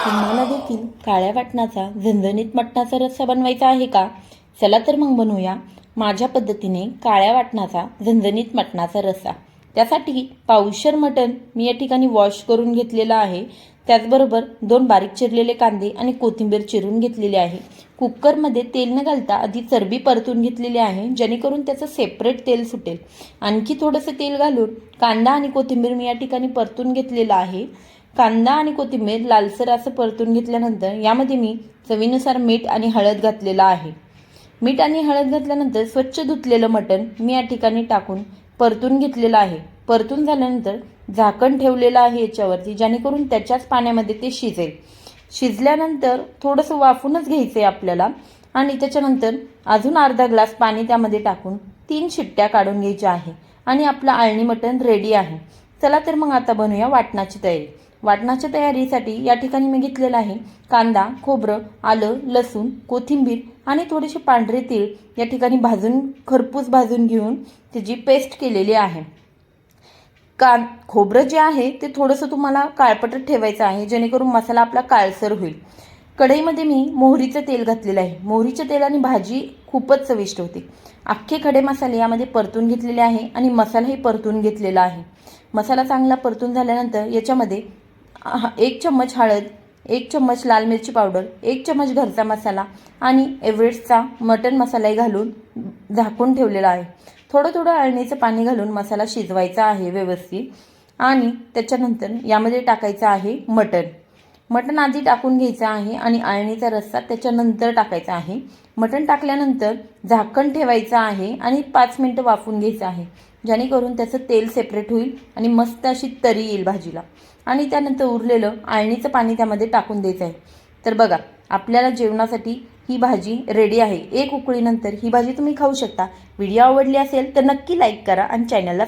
तुम्हाला देखील काळ्या वाटणाचा झणझणीत मटणाचा रस्सा बनवायचा आहे का? चला तर मग बनवूया माझ्या पद्धतीने काळ्या वाटणाचा झणझणीत मटणाचा रस्सा। त्यासाठी पावशेर मटण मी या ठिकाणी वॉश करून घेतलेला आहे। त्याचबरोबर 2 बारीक चिरलेले कांदे आणि कोथिंबीर चिरून घेतलेली आहे। कुकरमध्ये तेल न घालता आधी चरबी परतून घेतलेली आहे, जेणेकरून त्याचं सेपरेट तेल सुटेल। आणखी थोडंसं तेल घालून कांदा आणि कोथिंबीर मी या ठिकाणी परतून घेतलेला आहे। कांदा आणि कोथिंबीर लालसर असं परतून घेतल्यानंतर यामध्ये मी चवीनुसार मीठ आणि हळद घातलेला आहे। मीठ आणि हळद घातल्यानंतर स्वच्छ धुतलेलं मटण मी या ठिकाणी टाकून परतून घेतलेलं आहे। परतून झाल्यानंतर झाकण ठेवलेलं आहे याच्यावरती, जेणेकरून त्याच्याच पाण्यामध्ये ते शिजेल। शिजल्यानंतर थोडंसं वाफूनच घ्यायचं आहे आपल्याला आणि त्याच्यानंतर अजून अर्धा ग्लास पाणी त्यामध्ये टाकून 3 शिट्ट्या काढून घ्यायच्या आहे आणि आपलं आळणी मटण रेडी आहे। चला तर मग आता बनवूया वाटणाची तयारी। वाटणाच्या तयारीसाठी या ठिकाणी मी घेतलेला आहे कांदा, खोबरं, आलं, लसूण, कोथिंबीर आणि थोडेसे पांढरे तीळ या ठिकाणी खरपूस भाजून घेऊन त्याची पेस्ट केलेली आहे। खोबरं जे आहे ते थोडंसं तुम्हाला काळपटच ठेवायचं आहे, जेणेकरून मसाला आपला काळसर होईल। कढईमध्ये मी मोहरीचं तेल घातलेलं आहे। मोहरीच्या तेलाने भाजी खूपच चविष्ट होते। अख्खे खडे मसाले यामध्ये परतून घेतलेले आहे आणि मसालाही परतून घेतलेला आहे। मसाला चांगला परतून झाल्यानंतर याच्यामध्ये 1 चम्मच हळद, 1 चम्मच लाल मिरची पावडर, 1 चम्मच घरचा मसाला आणि एव्हरेस्टचा मटन मसालाही घालून झाकून ठेवलेला आहे। थोडं थोडं अळणीचं पाणी घालून मसाला शिजवायचा आहे व्यवस्थित आणि त्याच्यानंतर यामध्ये टाकायचं आहे मटण। मटण आधी टाकून घ्यायचं आहे आणि अळणीचा रस्सा त्याच्यानंतर टाकायचा आहे। मटण टाकल्यानंतर झाकण ठेवायचं आहे आणि 5 मिनिटं वाफून घ्यायचं आहे, जेणेकरून त्याचं तेल सेपरेट होईल आणि मस्त अशी तरी येईल भाजीला। आणि त्यानंतर उरलेलं अळणीचं पाणी त्यामध्ये टाकून द्यायचं आहे। तर बघा, आपल्याला जेवणासाठी ही भाजी रेडी आहे। 1 उकळीनंतर ही भाजी तुम्ही खाऊ शकता। व्हिडिओ आवडली असेल तर नक्की लाईक करा आणि चॅनलला